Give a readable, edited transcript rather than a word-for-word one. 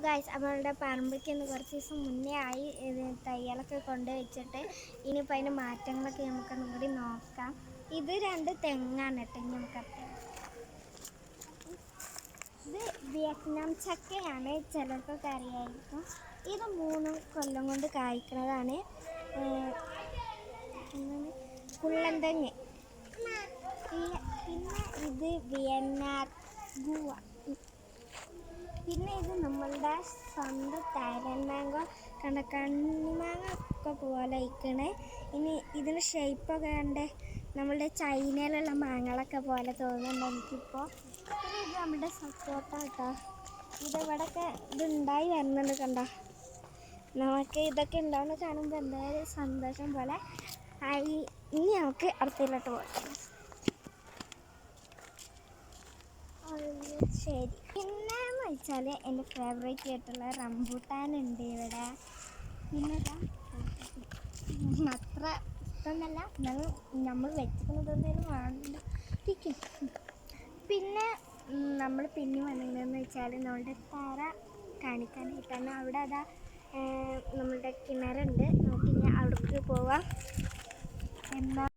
Guys, നമ്മളുടെ പറമ്പയ്ക്ക് കുറച്ച് ദിവസം മുന്നേ ആയി തയ്യലൊക്കെ കൊണ്ടുവച്ചിട്ട് ഇനിയിപ്പോൾ അതിൻ്റെ മാറ്റങ്ങളൊക്കെ നമുക്കൊന്നും കൂടി നോക്കാം. ഇത് 2 തെങ്ങാണ് കേട്ടോ. ഇനി നമുക്കറിയാം, ഇത് വിയറ്റ്നാം ചക്കയാണ്, ചിലർക്കൊക്കെ അറിയായിരിക്കും. ഇത് 3 കൊല്ലം കൊണ്ട് കായ്ക്കുന്നതാണ്. കുള്ളൻതെങ്ങ്. പിന്നെ ഇത് വിയറ്റ്നാം ഗുവ. പിന്നെ ഇത് നമ്മളുടെ സ്വന്തം തായ്ലൻഡ് മാംഗോ, കണ്ണിമാങ്ങ ഒക്കെ പോലെ ഇരിക്കണേ. ഇനി ഇതിന് ഷേപ്പൊക്കെ കണ്ടേ നമ്മളുടെ ചൈനയിലുള്ള മാങ്ങകളൊക്കെ പോലെ തോന്നുന്നുണ്ട് എനിക്കിപ്പോൾ. പിന്നെ ഇത് നമ്മുടെ സപ്പോട്ട കേട്ടോ. ഇതിവിടെയൊക്കെ ഇതുണ്ടായി വരുന്നുണ്ട് കണ്ടോ. നമുക്ക് ഇതൊക്കെ ഉണ്ടാവുന്ന കാണുമ്പോൾ എന്തായാലും സന്തോഷം പോലെ ആയി. ഇനി നമുക്ക് അടുത്തയിലോട്ട് പോകാം. ശരി, പിന്നെയെന്ന് വെച്ചാൽ എൻ്റെ ഫേവറേറ്റ് ആയിട്ടുള്ള റംബൂട്ടാനുണ്ട് ഇവിടെ. പിന്നെ അത്ര ഇഷ്ടമൊന്നല്ല, എന്നാലും നമ്മൾ വെച്ചിരിക്കുന്നതൊന്നും വേണ്ടിരിക്കും. പിന്നെ നമ്മൾ പിന്നെ വന്നിട്ടുണ്ടെന്ന് വെച്ചാൽ നമ്മളുടെ തറ കാണിക്കാനായിട്ടാണ്. അവിടെ അതാ നമ്മളുടെ കിണറുണ്ട്, നമുക്ക് ഇനി അവിടേക്ക് പോവാം. എന്നാൽ